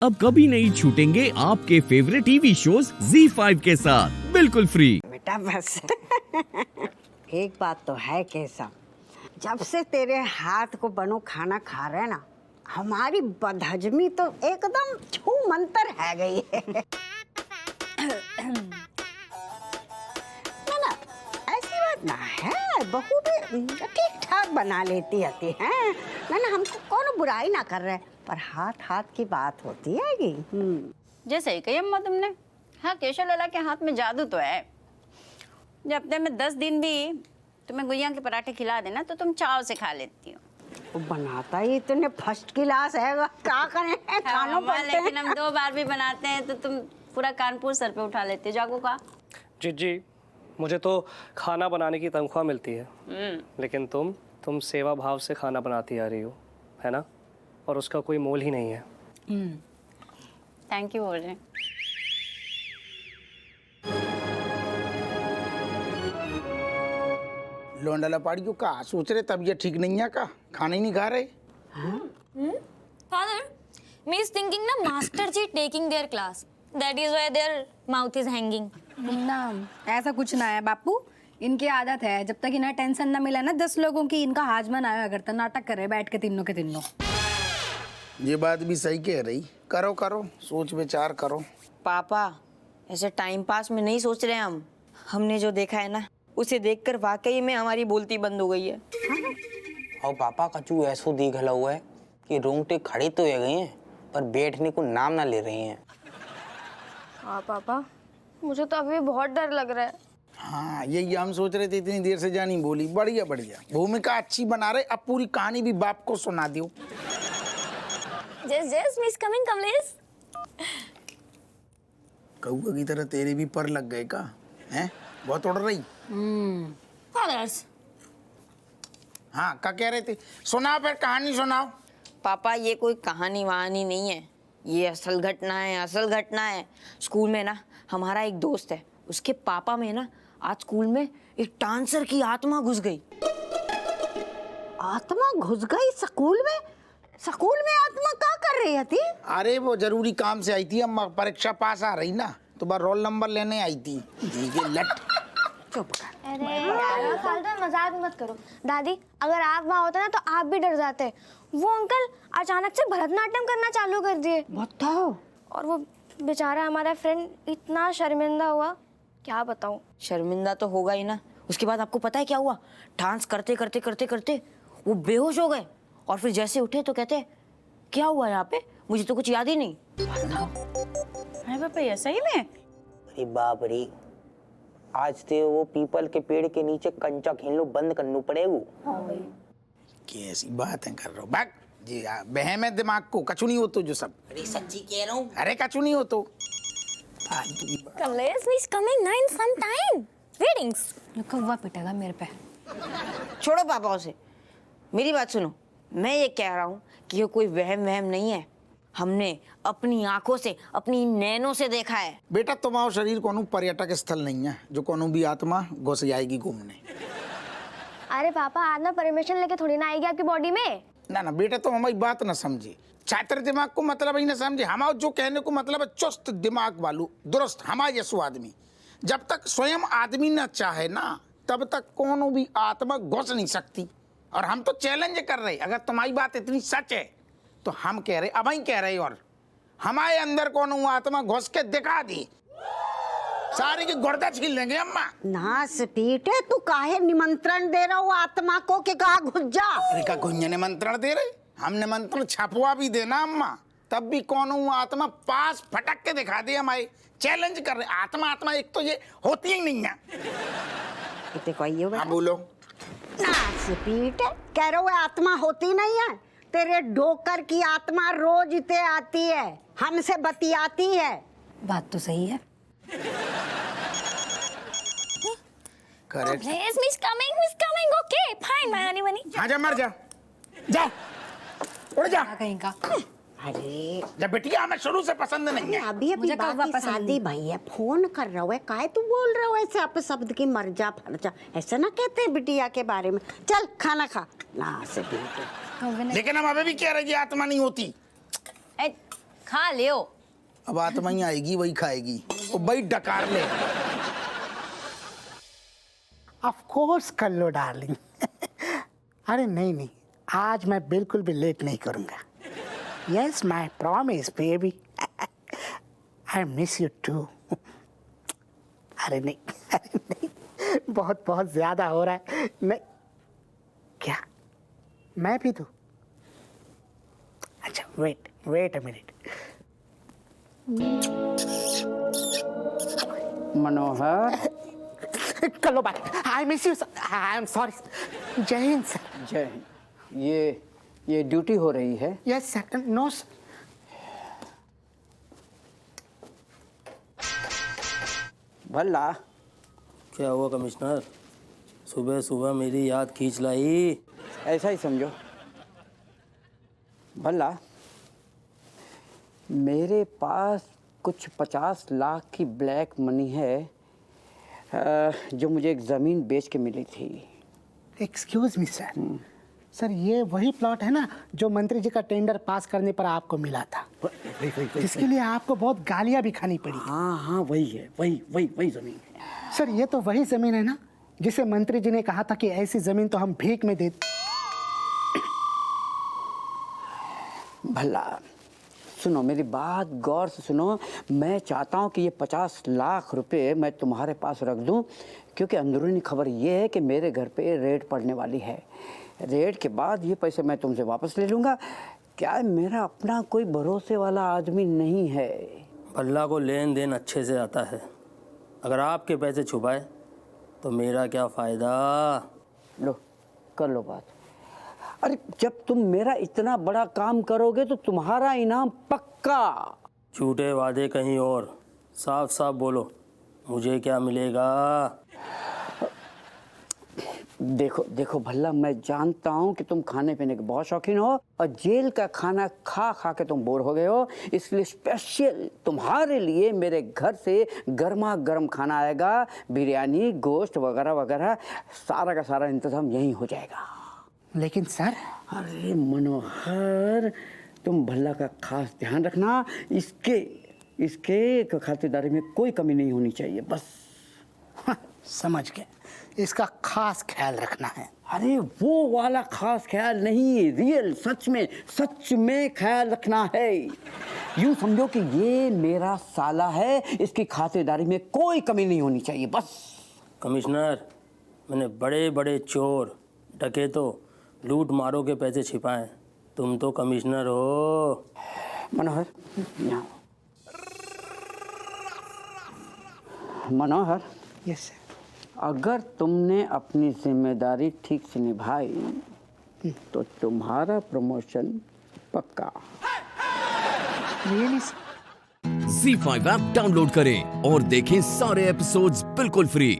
अब कभी नहीं छूटेंगे आपके फेवरेट टीवी शोज ZEE5 के साथ बिल्कुल फ्री। बेटा बस एक बात तो है केशव, जब से तेरे हाथ को बनो खाना खा रहे ना, हमारी बदहजमी तो एकदम छू मंतर है गई है। ना ऐसी बात ना है, बहू भी ठीक ठाक बना लेती है ना, हमको कौन बुराई ना कर रहे, पर हाथ हाथ की बात होती है। जैसे ही कही अम्मा तुमने। हाँ, केशव लाला के हाथ में जादू तो है। जब हफ्ते में 10 दिन भी तुम्हें गुइया के पराठे खिला देना तो तुम चाव से खा लेती हो। वो बनाता ही इतने फर्स्ट क्लास है, क्या करें, खानों पड़ते हैं। लेकिन हम 2 बार भी बनाते हैं तो तुम पूरा कानपुर सर पे उठा लेते हो। जागो का जी, मुझे तो खाना बनाने की तनख्वाह मिलती है, लेकिन तुम सेवा भाव से खाना बनाती आ रही हो, है ना, और उसका कोई मोल ही नहीं है। थैंक यू बोल रहे हैं। लोंडा लपाड़ियों का सोच रहे तबीयत ठीक नहीं है का, खाना ही नहीं खा रहे। Father, me is thinking na Master Ji taking their class. That is why their mouth is hanging. ना ऐसा कुछ ना है बापू, इनकी आदत है जब तक इन्हें टेंशन ना मिला ना 10 लोगों की इनका हाजमा ना आया करता, नाटक कर रहे बैठ के तीनों के तीनों। ये बात भी सही कह रही, करो करो सोच विचार करो। पापा ऐसे टाइम पास में नहीं सोच रहे हम। हमने जो देखा है ना, उसे देखकर वाकई में हमारी बोलती बंद हो गई है। और पापा कचू ऐसो दी घला हुआ है कि रोंगटे खड़े तो हो गए हैं पर बैठने को नाम ना ले रही हैं। हाँ पापा, मुझे तो अभी बहुत डर लग रहा है। हाँ यही हम सोच रहे थे, इतनी देर से जानी बोली। बढ़िया बढ़िया, भूमिका अच्छी बना रहे, अब पूरी कहानी भी बाप को सुना दियो। Yes, Miss coming, Kamlesh. कौआ की तरह तेरे भी पर लग गए का, हैं? बहुत उड़ रही। Fathers. हाँ क्या कह रहे थे, सुनाओ फिर कहानी सुनाओ। पापा ये कोई कहानी वहानी नहीं है, ये असल घटना है, असल घटना है। स्कूल में ना हमारा एक दोस्त है, उसके पापा में ना आज स्कूल में एक डांसर की आत्मा घुस गई। आत्मा घुस गई स्कूल में? स्कूल में आत्मा क्या कर रही थी? अरे वो जरूरी काम से आई थी, अम्मा परीक्षा पास आ रही ना, तो बार रोल नंबर लेने आई थी। ये लट चुप कर। अरे यार फालतू मजाक मत करो। दादी, अगर आप वहाँ होते ना तो आप भी डर जाते। वो अंकल अचानक से भरतनाट्यम करना चालू कर दिए। बताओ। और वो बेचारा हमारा फ्रेंड इतना शर्मिंदा हुआ, क्या बताऊं। शर्मिंदा तो होगा ही ना। उसके बाद आपको पता है क्या हुआ? डांस करते करते करते करते वो बेहोश हो गए, और फिर जैसे उठे तो कहते क्या हुआ यहाँ पे, मुझे तो कुछ याद ही नहीं। अरे पापा, ये सही में? अरे बाप रे, आज ते वो पीपल के पेड़ के नीचे कंचा खेलनो बंद करना पड़ेगा। कैसी बातें कर रहे हो, बैक जी बहम है दिमाग को, कछु नहीं हो तो जो सब। अरे सच्ची कह रहा हूँ। अरे कछु नहीं हो तो फालतू की बात। Kamlesh is coming now in some time. Greetings. कौवा पिटेगा मेरे पे। छोड़ो पापा उसे, मेरी बात सुनो। मैं ये कह रहा हूँ कि ये कोई वहम नहीं है, हमने अपनी आंखों से, अपनी नैनों से देखा है। बेटा तुम्हारा शरीर कोनो पर्यटक स्थल नहीं है जो कोनो भी आत्मा घुस जाएगी घूमने। अरे पापा, आत्मा परमिशन लेके थोड़ी ना आएगी आपकी बॉडी में। ना ना बेटा, तो हमारी बात ना समझे, छात्र दिमाग को मतलब ही ना समझे। हमारा जो कहने को मतलब है चुस्त दिमाग वालू दुरुस्त हमारे जैसो आदमी। जब तक स्वयं आदमी ना चाहे ना, तब तक कोनो भी आत्मा घुस नहीं सकती। और हम तो चैलेंज कर रहे, अगर तुम्हारी बात इतनी सच है तो हम कह रहे, अब ही कह रहे, और हमारे अंदर कोनो आत्मा घुस के दिखा दी, सारी की गुर्दा छीन लेंगे अम्मा। नास पीटे, तू काहे निमंत्रण दे रहा हो आत्मा को कि कहा घुस जा? अरे का कोई निमंत्रण दे रहे, हम निमंत्रण छपवा भी देना अम्मा, तब भी कोनो आत्मा पास फटक के दिखा दे। हमारे चैलेंज कर रहे, आत्मा एक तो ये होती ही नहीं है। देखो ये हाँ बोलो। नास पीटे, कह रहे हो आत्मा होती नहीं है? तेरे डोकर की आत्मा रोज इते आती है, हमसे बतियाती है। बात तो सही है। Correct. Yes, Miss coming. Okay, fine, my honey bunny. हाँ जा, मर जा, जा उड़ जा कहीं का। अरे जब बिटिया हमें शुरू से पसंद नहीं है। अभी मुझे कौवा बाकी पसंद शादी नहीं। भई है, फोन कर रहा है, काहे तू बोल रहा हो ऐसे आप शब्द की मर जा फर जा, ऐसा ना कहते बिटिया के बारे में। चल खाना खा ना से पीटे। लेकिन हम अभी भी कह रहे हैं आत्मा नहीं होती। खा लियो। अब आत्मा ही आएगी वही खाएगी, वो वही डकार ले। ऑफ कोर्स कर लो डार्लिंग। अरे नहीं नहीं, आज मैं बिल्कुल भी लेट नहीं करूँगा। Yes my promise baby, I miss you too. अरे नहीं, बहुत बहुत ज्यादा हो रहा है। नहीं, क्या मैं भी दूँ? अच्छा वेट अ मिनट। मनोहर, कर लो बात। आई miss you, I am sorry. जय हिंद सर। जय हिंद। ये ड्यूटी हो रही है? Yes sir. No sir. भला क्या हुआ कमिश्नर, सुबह सुबह मेरी याद खींच लाई? ऐसा ही समझो। भला मेरे पास कुछ 50 लाख की ब्लैक मनी है जो मुझे एक ज़मीन बेच के मिली थी। Excuse me sir. सर ये वही प्लॉट है ना जो मंत्री जी का टेंडर पास करने पर आपको मिला था, जिसके लिए आपको बहुत गालियां भी खानी पड़ी। हाँ वही है, वही ज़मीन है। सर ये तो वही जमीन है ना जिसे मंत्री जी ने कहा था कि ऐसी जमीन तो हम भीख में दे। भला सुनो, मेरी बात गौर से सुनो। मैं चाहता हूँ कि ये 50 लाख रुपए मैं तुम्हारे पास रख दूँ, क्योंकि अंदरूनी खबर ये है कि मेरे घर पे रेड पड़ने वाली है। रेड के बाद ये पैसे मैं तुमसे वापस ले लूँगा। क्या मेरा अपना कोई भरोसे वाला आदमी नहीं है? भल्ला को लेन देन अच्छे से आता है, अगर आपके पैसे छुपाए तो मेरा क्या फ़ायदा? लो कर लो बात। अरे जब तुम मेरा इतना बड़ा काम करोगे तो तुम्हारा इनाम पक्का। झूठे वादे कहीं और, साफ साफ बोलो, मुझे क्या मिलेगा? देखो भल्ला, मैं जानता हूँ कि तुम खाने पीने के बहुत शौकीन हो और जेल का खाना खा खा के तुम बोर हो गए हो, इसलिए स्पेशल तुम्हारे लिए मेरे घर से गर्मा गर्म खाना आएगा। बिरयानी, गोश्त वगैरह वगैरह सारा का सारा इंतजाम यहीं हो जाएगा। लेकिन सर। अरे मनोहर, तुम भल्ला का खास ध्यान रखना। इसके खातिरदारी में कोई कमी नहीं होनी चाहिए, बस। समझ गए, इसका खास ख्याल रखना है। अरे वो वाला खास ख्याल नहीं, रियल सच में ख्याल रखना है। यूं समझो कि ये मेरा साला है, इसकी खातिरदारी में कोई कमी नहीं होनी चाहिए, बस। कमिश्नर, मैंने बड़े बड़े चोर, डकैतों, लूट मारों के पैसे छिपाए, तुम तो कमिश्नर हो। मनोहर यहाँ। मनोहर। Yes sir. अगर तुमने अपनी जिम्मेदारी ठीक से निभाई तो तुम्हारा प्रमोशन पक्का। रियली? Z5 ऐप डाउनलोड करें और देखें सारे एपिसोड्स बिल्कुल फ्री।